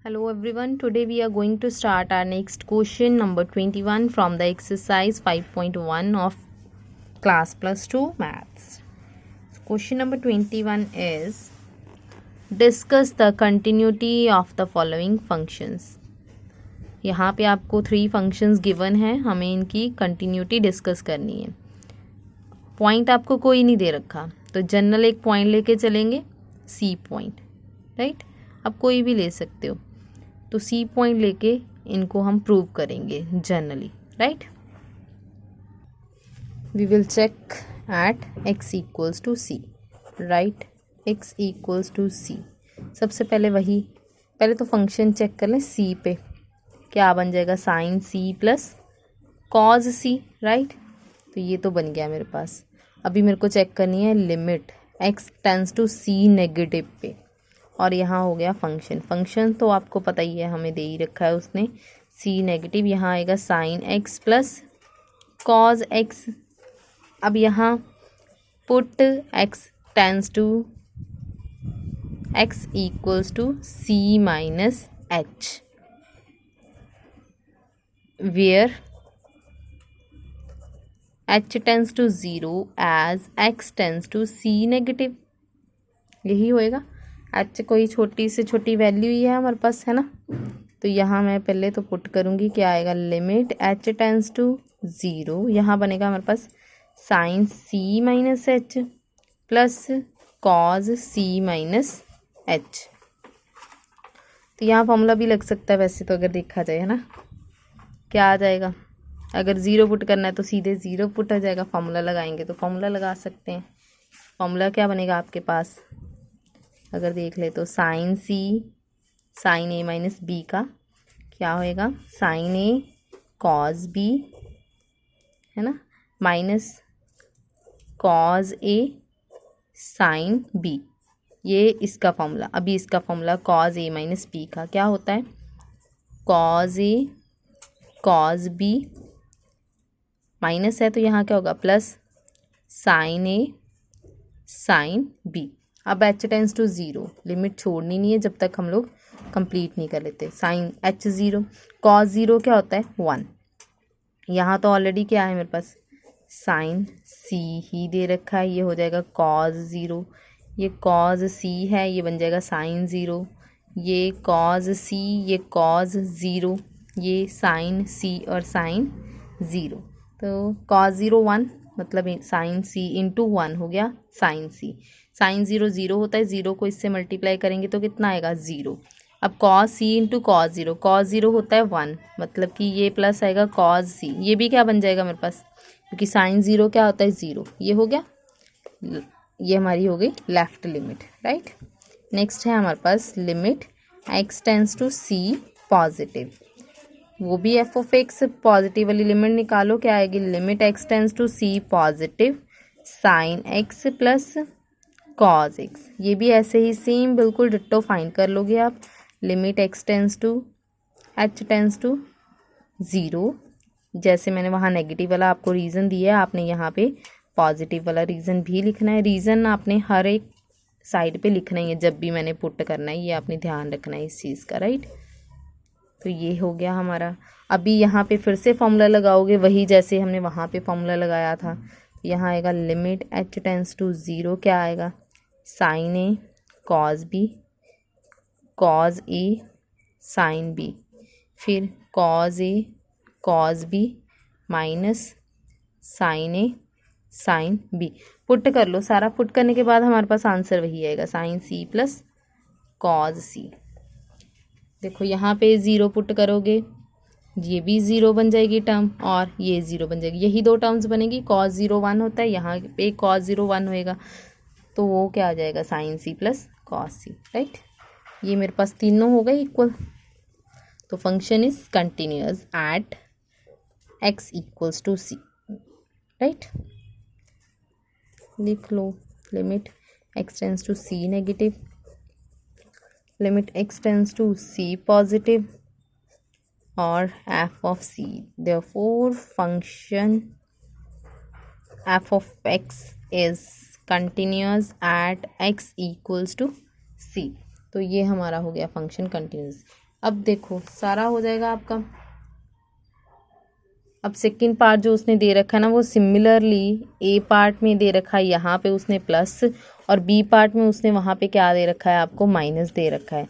Hello everyone, today we are going to start our next question number 21 from the exercise 5.1 of class plus 2 maths. So question number 21 is discuss the continuity of the following functions. यहाँ पे आपको 3 functions given हैं, हमें इनकी continuity discuss करनी है. Point आपको कोई नहीं दे रखा तो जनरल एक पॉइंट लेके चलेंगे, सी पॉइंट, राइट. आप कोई भी ले सकते हो, तो सी पॉइंट लेके इनको हम प्रूव करेंगे generally, right. We will check at x equals to c, right. x equals to c. सबसे पहले तो फंक्शन चेक कर लें सी पे. क्या बन जाएगा? साइन सी प्लस कॉज सी, राइट. तो ये तो बन गया मेरे पास. अभी मेरे को चेक करनी है limit x tends to C negative पे, और यहाँ हो गया फंक्शन तो आपको पता ही है, हमें दे ही रखा है उसने सी नेगेटिव. यहाँ आएगा sine x plus cos x. अब यहाँ put x tends to x equals to C minus H, where h tends to zero as x tends to c negative. यही होएगा. h कोई छोटी से छोटी वैल्यू ही है हमारे पास, है ना. तो यहाँ मैं पहले तो पुट करूँगी, क्या आएगा? Limit h tends to zero. यहाँ बनेगा हमारे पास sine c minus h plus cos c minus h. तो यहाँ फॉर्मूला भी लग सकता है वैसे तो, अगर देखा जाए, है ना. क्या आ जाएगा? अगर ज़ीरो पुट करना है तो सीधे ज़ीरो पुट हो जाएगा. फॉर्मूला लगाएंगे तो फॉर्मूला लगा सकते हैं. फॉर्मूला क्या बनेगा आपके पास? अगर देख ले तो sine C sine A minus B का क्या होएगा? साइन ए कॉज बी, है ना, minus cos A sine B. ये इसका फॉर्मूला. अभी इसका formula cos A minus B का क्या होता है? Cos A cos B minus है तो यहाँ क्या होगा? Plus sine A sine B. अब h tends to zero, limit छोड़नी नहीं है जब तक हम लोग कंप्लीट नहीं कर लेते. Sine h zero, cos zero क्या होता है? 1. यहाँ तो ऑलरेडी क्या है मेरे पास? साइन c ही दे रखा है. ये हो जाएगा कॉस ज़ीरो. ये कॉस c है, ये बन जाएगा साइन ज़ीरो. ये कॉस c, ये कॉस ज़ीरो, ये साइन c और साइन ज़ीरो. तो कॉस ज़ीरो 1, मतलब साइन सी इंटू 1 हो गया sign C. Sine zero zero होता है, ज़ीरो को इससे मल्टीप्लाई करेंगे तो कितना आएगा? ज़ीरो. अब cos c into cos zero, cos zero होता है 1, मतलब कि ये प्लस आएगा कॉस सी. ये भी क्या बन जाएगा मेरे पास? क्योंकि साइन ज़ीरो क्या होता है? ज़ीरो. ये हो गया. ये हमारी हो गई लेफ्ट लिमिट, राइट. नेक्स्ट है हमारे पास limit x tends to c positive. वो भी एफ ऑफ एक्स पॉजिटिव वाली लिमिट निकालो. क्या आएगी? Limit x tends to c positive sine x plus cos x. ये भी ऐसे ही सेम बिल्कुल डिट्टो फाइंड कर लोगे आप. Limit x tends to h tends to zero. जैसे मैंने वहाँ नेगेटिव वाला आपको रीज़न दिया है, आपने यहाँ पे पॉजिटिव वाला रीज़न भी लिखना है. रीज़न आपने हर एक साइड पे लिखना ही है जब भी मैंने पुट करना है. ये आपने ध्यान रखना है इस चीज़ का, राइट. तो ये हो गया हमारा. अभी यहाँ पे फिर से फॉर्मूला लगाओगे वही जैसे हमने वहाँ पे फॉर्मूला लगाया था. यहाँ आएगा limit h tends to zero. क्या आएगा? Sine A cos B, cos A sine B, फिर cos A cos B minus sine A sine B. Put कर लो. सारा पुट करने के बाद हमारे पास आंसर वही आएगा, साइन सी प्लस कॉज सी. देखो यहाँ पे ज़ीरो पुट करोगे, ये भी ज़ीरो बन जाएगी टर्म, और ये ज़ीरो बन जाएगी. यही दो टर्म्स बनेगी. कॉस ज़ीरो 1 होता है, यहाँ पे कॉस ज़ीरो 1 होएगा, तो वो क्या आ जाएगा? Sine c plus cos c, right. ये मेरे पास तीनों हो गए इक्वल. तो function is continuous at x equals to c, right. लिख लो limit x tends to C negative, limit x tends to c positive, और f of c. Therefore function f of x is continuous at x equals to c. तो ये हमारा हो गया function continuous. अब देखो सारा हो जाएगा आपका। अब सेकंड पार्ट जो उसने दे रखा है ना, वो सिमिलरली ए पार्ट में दे रखा है, यहाँ पे उसने प्लस, और बी पार्ट में उसने वहाँ पे क्या दे रखा है आपको, माइनस दे रखा है,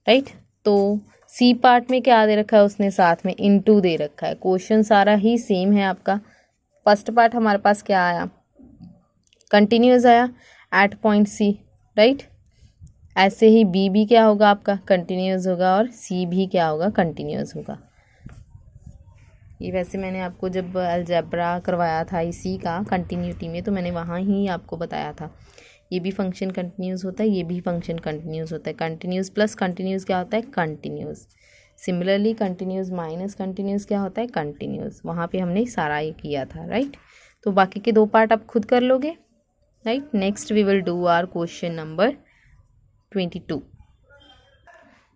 राइट। तो सी पार्ट में क्या दे रखा है उसने, साथ में इनटू दे रखा है। क्वेश्चन सारा ही सेम है आपका। फर्स्ट पार्ट हमारे पास क्या आया, कंटिन्यूअस आया एट पॉइंट सी, राइट। ऐसे ही बी भी क्या होगा आपका, कंटिन्यूअस होगा, और सी भी क्या होगा, कंटिन्यूअस होगा। ये वैसे मैंने आपको जब अलजेब्रा करवाया था इसी का कंटिन्यूटी में, तो मैंने वहाँ ही आपको बताया था ये भी फंक्शन कंटिन्यूस होता है, ये भी फंक्शन कंटिन्यूस होता है। कंटिन्यूस प्लस कंटिन्यूस क्या होता है, continuous. Similarly continuous minus continuous क्या होता है, कंटिन्यूस। वहाँ पे हमने सारा ये किया था, राइट। तो बाकी के 2 पार्ट आप खुद कर लोगे, right. Next we will do our question number 22।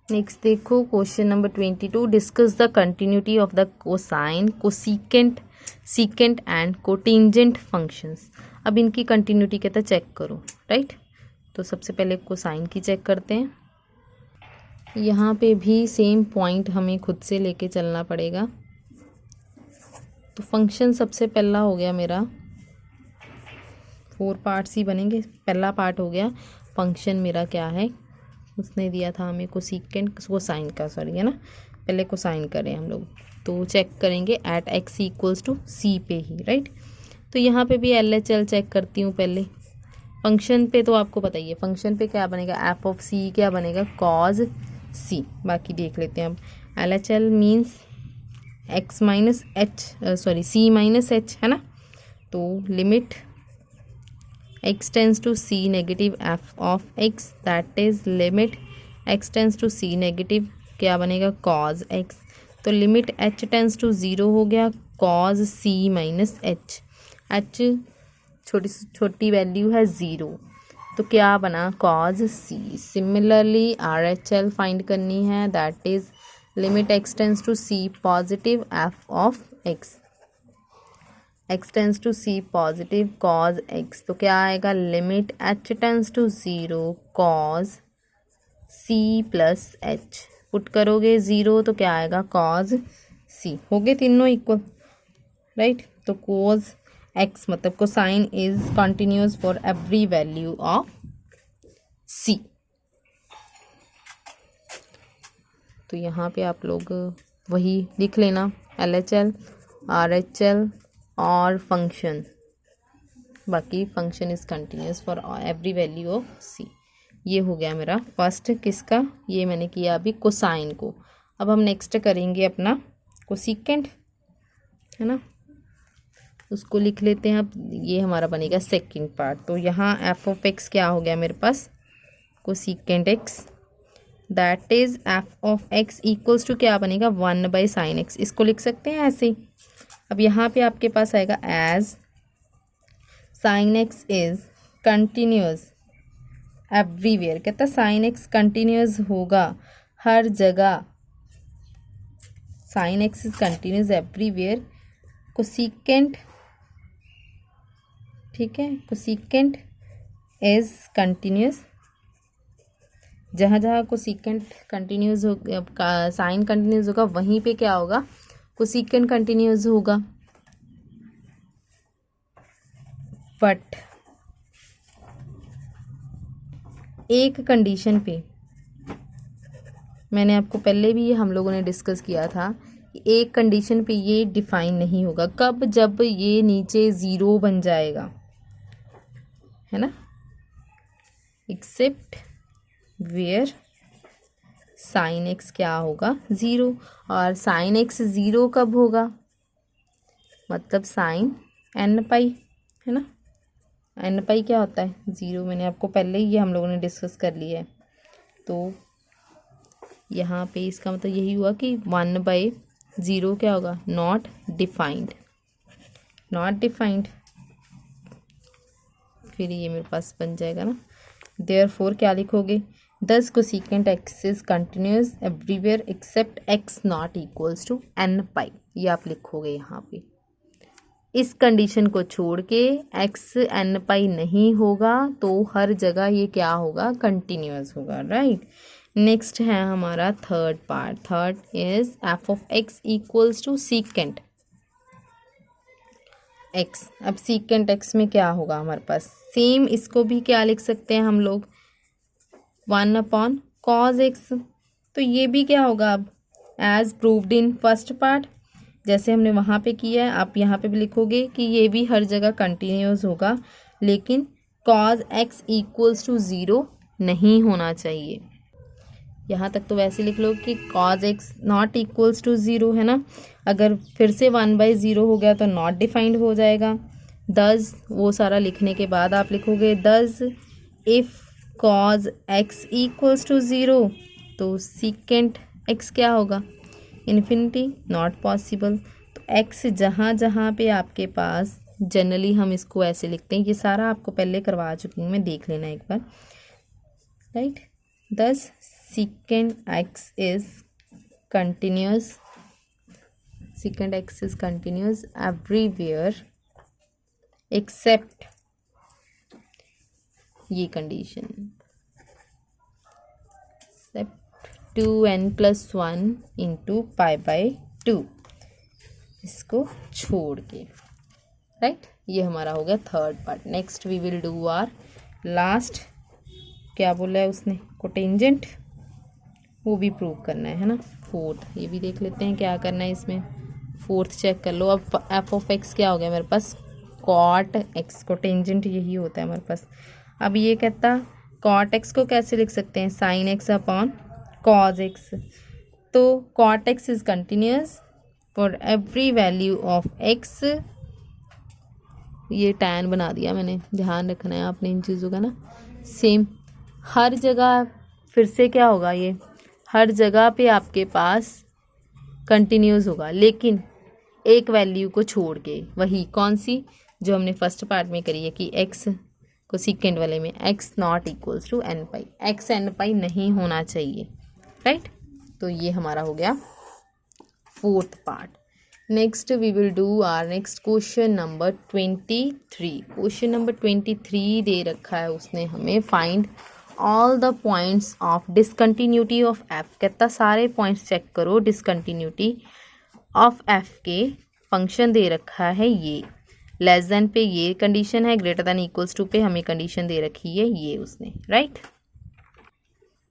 Next देखो question number 22, discuss the continuity of the cosine, cosecant, secant and cotangent functions. अब इनकी कंटिन्यूटी कहता है चेक करो, राइट। तो सबसे पहले कोसाइन की चेक करते हैं। यहाँ पे भी सेम पॉइंट हमें खुद से लेके चलना पड़ेगा। तो फंक्शन सबसे पहला हो गया मेरा, 4 पार्ट्स ही बनेंगे। पहला पार्ट हो गया फंक्शन मेरा क्या है, उसने दिया था हमें कोसिकेंट, कोसाइन का, सॉरी है ना, पहले कोसाइन करें हम लोग। तो चेक करेंगे एट एक्स इक्वल्स टू सी पे ही, राइट। तो यहाँ पे भी LHL चेक करती हूँ पहले। फंक्शन पे तो आपको पता ही है, फंक्शन पे क्या बनेगा, एफ ऑफ सी क्या बनेगा, कॉज सी। बाकी देख लेते हैं अब। LHL means X minus H, sorry C minus H, है ना। तो limit x tends to c negative f of x, that is limit x tends to c negative क्या बनेगा, cos x। तो लिमिट h टेंस टू 0 हो गया, cos c minus h। h छोटी छोटी वैल्यू है 0, तो क्या बना, cos c। Similarly RHL find करनी है, that is limit x tends to c positive f of x, x tends to c positive cos x। तो क्या आएगा, limit h tends to 0 cos c plus h। Put करोगे 0 तो क्या आएगा, cos c। हो गए तीनों इक्वल, राइट। तो cos x मतलब cosine is continuous for every value of c। तो यहाँ पे आप लोग वही लिख लेना, LHL, RHL और फंक्शन। बाकी function is continuous for every value of c. ये हो गया मेरा फर्स्ट किसका, ये मैंने किया अभी कोसाइन को। अब हम नेक्स्ट करेंगे अपना कोसिकेंट, है ना, उसको लिख लेते हैं। अब ये हमारा बनेगा सेकंड पार्ट। तो यहाँ एफ ऑफ एक्स क्या हो गया मेरे पास, cosecant x, that is F of x equals to क्या बनेगा, 1/sin x। इसको लिख सकते हैं ऐसे ही। अब यहाँ पे आपके पास आएगा as sine X is continuous everywhere. कहता साइन एक्स कंटिन्यूअस होगा हर जगह, sine X is continuous everywhere. Cosecant, ठीक है, कोसिकेंट इज कंटिन्यूअस, जहाँ जहाँ कोसिकेंट कंटिन्यूअस हो, साइन कंटिन्यूअस होगा वहीं पे क्या होगा, कोसिकेंट कंटिन्यूअस होगा। बट एक कंडीशन पे, मैंने आपको पहले भी हम लोगों ने डिस्कस किया था कि एक कंडीशन पे ये डिफाइन नहीं होगा, कब, जब ये नीचे 0 बन जाएगा, है ना, एक्सेप्ट वेयर साइन एक्स क्या होगा, 0। और साइन एक्स 0 कब होगा, मतलब साइन n पाई, है ना, n पाई क्या होता है, 0। मैंने आपको पहले ही ये हम लोगों ने डिस्कस कर लिया है। तो यहाँ पे इसका मतलब यही हुआ कि 1/0 क्या होगा, नॉट डिफाइंड, नॉट डिफाइंड। फिर ये मेरे पास बन जाएगा ना, देयरफॉर क्या लिखोगे, thus cosecant X is continuous everywhere except X not equals to n pi. ये आप लिखोगे यहाँ पे। इस कंडीशन को छोड़ के एक्स n पाई नहीं होगा तो हर जगह ये क्या होगा, कंटिन्यूअस होगा, राइट। नेक्स्ट है हमारा third part. Third is F of x equals to secant X. अब सीकेंट एक्स में क्या होगा हमारे पास, सेम इसको भी क्या लिख सकते हैं हम लोग, 1/cos एक्स। तो ये भी क्या होगा अब, as proved in first part, जैसे हमने वहाँ पे किया है आप यहाँ पे भी लिखोगे कि ये भी हर जगह कंटिन्यूस होगा, लेकिन cos x इक्वल्स टू 0 नहीं होना चाहिए। यहाँ तक तो वैसे लिख लो कि cos x not equals to 0 है ना। अगर फिर से 1/0 हो गया तो नॉट डिफाइंड हो जाएगा। दस वो सारा लिखने के बाद आप लिखोगे thus if cos x equals to 0 तो सीकेंट x क्या होगा, इन्फिनिटी, नॉट पॉसिबल। तो x जहाँ जहाँ पे आपके पास, जनरली हम इसको ऐसे लिखते हैं, ये सारा आपको पहले करवा चुकी हूँ मैं, देख लेना एक बार, राइट। दस secant x is continuous, secant x is continuous everywhere except ये कंडीशन, except 2n+1 इंटू π/2, इसको छोड़ के, राइट। ये हमारा हो गया third part. Next we will do our last, क्या बोला है उसने, कोटेंजेंट, वो भी प्रूव करना है ना। फोर्थ, ये भी देख लेते हैं क्या करना है इसमें। फोर्थ चेक कर लो। अब एफ ऑफ एक्स क्या हो गया मेरे पास, कॉट एक्स, कोटेंजेंट यही होता है हमारे पास। अब ये कहता कॉट एक्स को कैसे लिख सकते हैं, sine x upon cos x. तो cot x is continuous for every value of x, ये टैन बना दिया मैंने, ध्यान रखना है आपने इन चीज़ों का ना। सेम हर जगह फिर से क्या होगा, ये हर जगह पे आपके पास कंटिन्यूस होगा, लेकिन एक वैल्यू को छोड़ के, वही कौन सी जो हमने फर्स्ट पार्ट में करी है कि x को सेकेंड वाले में x not equals to n/, x n/, नहीं होना चाहिए, राइट। तो ये हमारा हो गया fourth part. Next we will do our next question number 23। Question number 23 दे रखा है उसने हमें, find all the points of discontinuity of F. कहता सारे पॉइंट्स चेक करो डिसकंटिन्यूटी ऑफ एफ के, फंक्शन दे रखा है ये, लेस देन पे ये कंडीशन है, ग्रेटर देन इक्वल्स टू पे हमें कंडीशन दे रखी है ये उसने, राइट।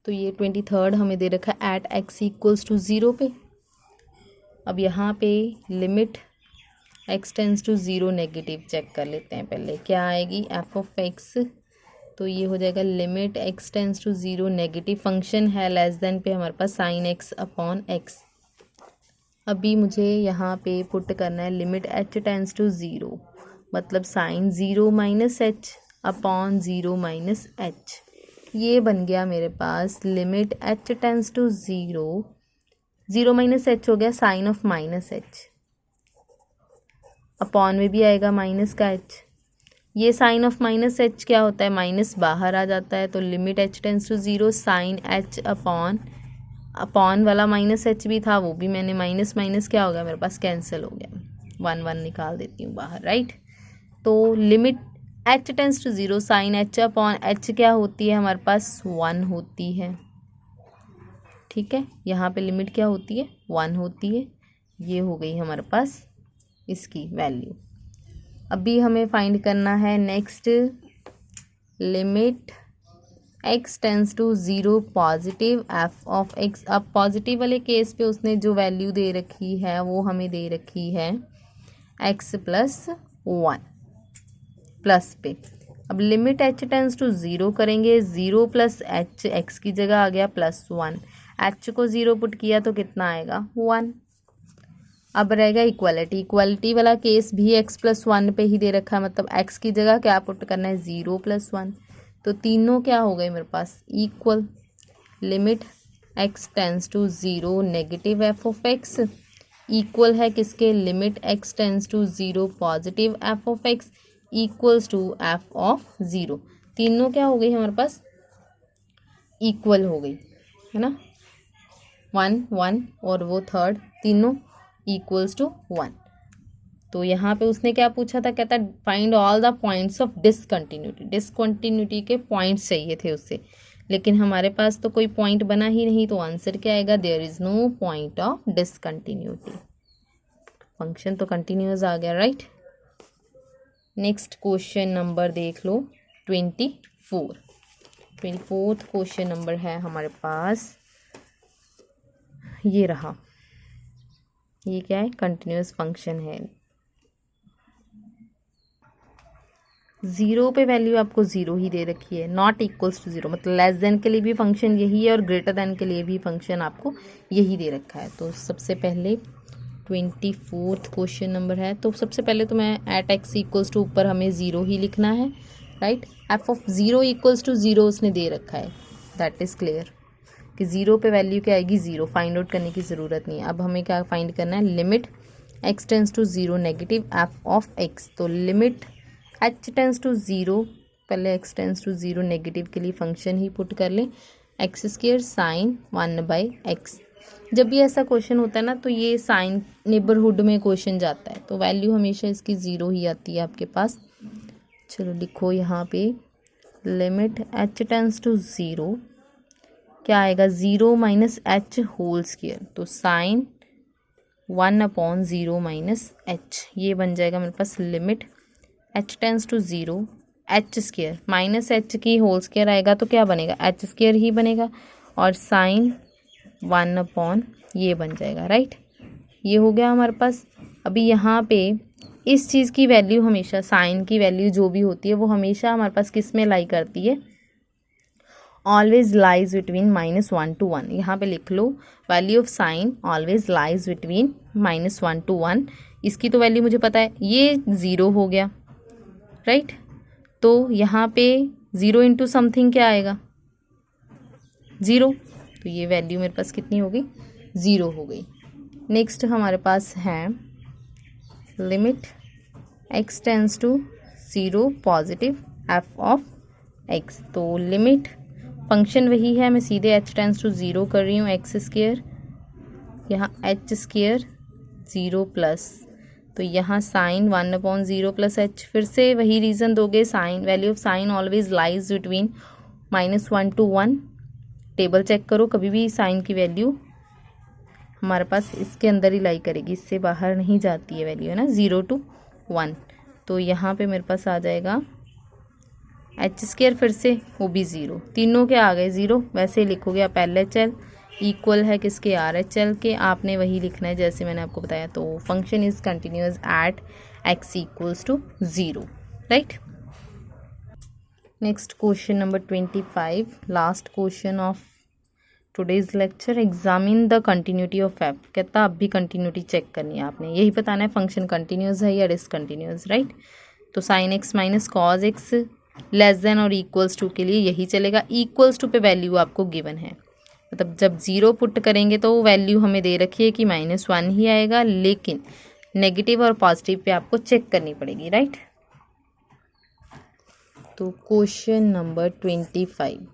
तो ये 23 हमें दे रखा है एट एक्स इक्वल्स टू 0 पे। अब यहाँ पे limit X tends to 0 negative check कर लेते हैं पहले, क्या आएगी एफ ऑफ एक्स, तो ये हो जाएगा limit X tends to 0 negative, function है लेस देन पे हमारे पास साइन एक्स अपॉन एक्स। अभी मुझे यहाँ पे पुट करना है लिमिट एच टेंस टू 0, मतलब sine 0 minus h upon 0 minus h. ये बन गया मेरे पास limit H tends to 0, 0 minus h हो गया sine of minus h, upon में भी आएगा माइनस का एच। ये साइन ऑफ माइनस एच क्या होता है, माइनस बाहर आ जाता है, तो limit H tends to 0 sine H upon वाला माइनस एच भी था, वो भी मैंने माइनस माइनस क्या हो गया मेरे पास कैंसिल हो गया, 1 निकाल देती हूँ बाहर, राइट। तो limit H tends to 0 sine H upon H क्या होती है हमारे पास, 1 होती है, ठीक है। यहाँ पे लिमिट क्या होती है, 1 होती है। ये हो गई हमारे पास इसकी वैल्यू। अभी हमें फाइंड करना है next limit X tends to 0 positive F of X. अब पॉजिटिव वाले केस पे उसने जो वैल्यू दे रखी है वो हमें दे रखी है x + 1 प्लस पे। अब लिमिट एच टेंस टू 0 करेंगे, 0 + h x की जगह आ गया +1, h को 0 पुट किया तो कितना आएगा 1। अब रहेगा इक्वालिटी, इक्वालिटी वाला केस भी x + 1 पे ही दे रखा है, मतलब x की जगह क्या पुट करना है 0 + 1, तो तीनों क्या हो गए मेरे पास equal. Limit x tends to 0 negative F of x equal है किसके, limit x tends to 0 positive F of x equals to f of 0। तीनों क्या हो गई हमारे पास इक्वल हो गई है ना, 1 1 और वो थर्ड तीनों इक्वल्स टू 1। तो यहाँ पे उसने क्या पूछा था, कहता find all the points of discontinuity, discontinuity के पॉइंट्स चाहिए थे उससे, लेकिन हमारे पास तो कोई पॉइंट बना ही नहीं, तो आंसर क्या आएगा, there is no point of discontinuity. Function तो कंटिन्यूअस आ गया, राइट। नेक्स्ट क्वेश्चन नंबर देख लो 24th क्वेश्चन नंबर है हमारे पास, ये रहा। ये क्या है, कंटिन्यूअस फंक्शन है। 0 पे वैल्यू आपको 0 ही दे रखी है, नॉट इक्वल्स टू 0, मतलब लेस देन के लिए भी फंक्शन यही है और ग्रेटर देन के लिए भी फंक्शन आपको यही दे रखा है। तो सबसे पहले 24th क्वेश्चन नंबर है, तो सबसे पहले तो मैं एट एक्स इक्वल्स टू, ऊपर हमें 0 ही लिखना है, right. F of 0 equals to 0 उसने दे रखा है, दैट इज़ क्लियर कि 0 पे वैल्यू क्या आएगी, 0। फाइंड आउट करने की ज़रूरत नहीं है। अब हमें क्या फाइंड करना है, limit x tends to 0 negative F of x। तो लिमिट h टेंस टू 0, पहले x टेंस टू 0 नेगेटिव के लिए फंक्शन ही पुट कर लें, एक्स स्क्वायर साइन 1/x। जब भी ऐसा क्वेश्चन होता है ना, तो ये साइन नेबरहुड में क्वेश्चन जाता है, तो वैल्यू हमेशा इसकी 0 ही आती है आपके पास। चलो लिखो यहाँ पे, लिमिट h टेंस टू 0 क्या आएगा, 0 माइनस एच होल स्क्वायर। तो साइन 1/0 माइनस एच, ये बन जाएगा मेरे पास limit h tends to 0 h square minus h की होल स्क्वायर आएगा, तो क्या बनेगा, एच स्क्वायर ही बनेगा, और साइन 1/, ये बन जाएगा, राइट। ये हो गया हमारे पास। अभी यहाँ पे इस चीज़ की वैल्यू हमेशा, साइन की वैल्यू जो भी होती है वो हमेशा हमारे पास किस में लाई करती है, ऑलवेज लाइज बिटवीन -1 to 1। यहाँ पे लिख लो, value of sine always lies between -1 to 1। इसकी तो वैल्यू मुझे पता है, ये 0 हो गया, राइट। तो यहाँ पे 0 इंटू समथिंग क्या आएगा, 0। तो ये वैल्यू मेरे पास कितनी हो गई, 0 हो गई। नेक्स्ट हमारे पास है limit x tends to 0 positive F of x। तो लिमिट फंक्शन वही है, मैं सीधे h टेंस टू 0 कर रही हूँ, एक्स स्क्वायर, यहाँ h स्क्वायर 0 प्लस, तो यहाँ साइन 1/0 प्लस h। फिर से वही रीज़न दोगे, sine value of sine always lies between -1 to 1। Table check करो, कभी भी साइन की वैल्यू हमारे पास इसके अंदर ही लाई करेगी, इससे बाहर नहीं जाती है वैल्यू, है ना, 0 to 1। तो यहाँ पे मेरे पास आ जाएगा एच स्क्वायर, फिर से वो भी 0, तीनों के आ गए 0। वैसे ही लिखोगे आप, LHL इक्वल है किसके, RHL के। आपने वही लिखना है जैसे मैंने आपको बताया। तो function is continuous at x equals to 0, right. Next question number 25, last question of today's lecture. Examine the continuity of f। कहता अब भी कंटिन्यूटी चेक करनी है आपने, यही बताना है फंक्शन कंटिन्यूअस है या डिसकंटिन्यूअस, राइट। तो sine x minus cos x less than और इक्वल्स टू के लिए यही चलेगा। इक्वल्स टू पे वैल्यू आपको गिवन है, मतलब जब 0 पुट करेंगे तो वैल्यू हमें दे रखी है कि -1 ही आएगा, लेकिन नेगेटिव और पॉजिटिव पे आपको चेक करनी पड़ेगी, राइट। तो question number 25,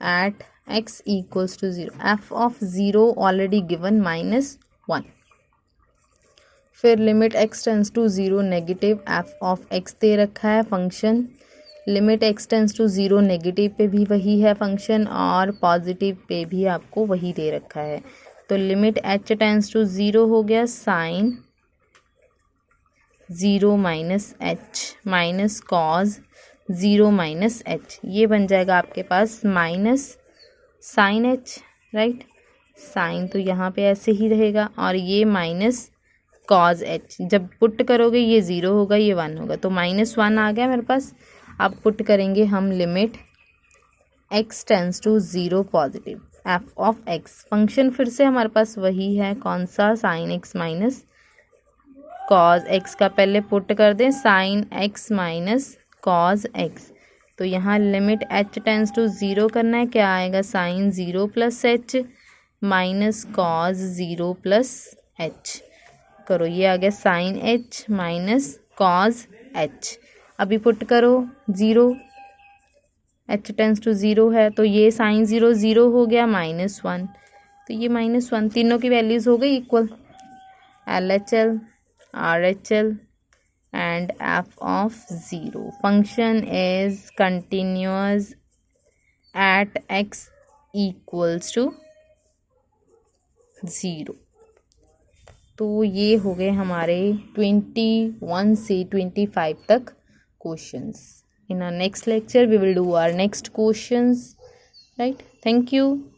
at x equals to 0 F of 0 already given -1। फिर limit x tends to 0 negative F of x दे रखा है function. Limit x tends to 0 negative पे भी वही है फंक्शन, और पॉजिटिव पे भी आपको वही दे रखा है। तो लिमिट h टेंस टू 0 हो गया sine 0 minus h minus cos 0 minus h, ये बन जाएगा आपके पास minus sine h, right. Sine तो यहाँ पे ऐसे ही रहेगा, और ये माइनस कॉज h। जब पुट करोगे ये 0 होगा, ये 1 होगा, तो -1 आ गया मेरे पास। अब पुट करेंगे हम limit x tends to 0 positive F of x। Function फिर से हमारे पास वही है, कौन सा, sine x minus cos x का पहले पुट कर दें, sine x minus cos x। तो यहाँ लिमिट h टेंस टू 0 करना है, क्या आएगा, sine 0 plus h minus cos 0 plus h। करो, ये आ गया sine h minus cos h। अभी पुट करो 0, h टेंस टू 0 है, तो ये साइन 0 0 हो गया, -1, तो ये -1, तीनों की वैल्यूज़ हो गई equal. LHL RHL and f of 0 function is continuous at x equals to 0। तो ये हो गए हमारे 21 से 25 तक questions. In our next lecture we will do our next questions, right? Thank you.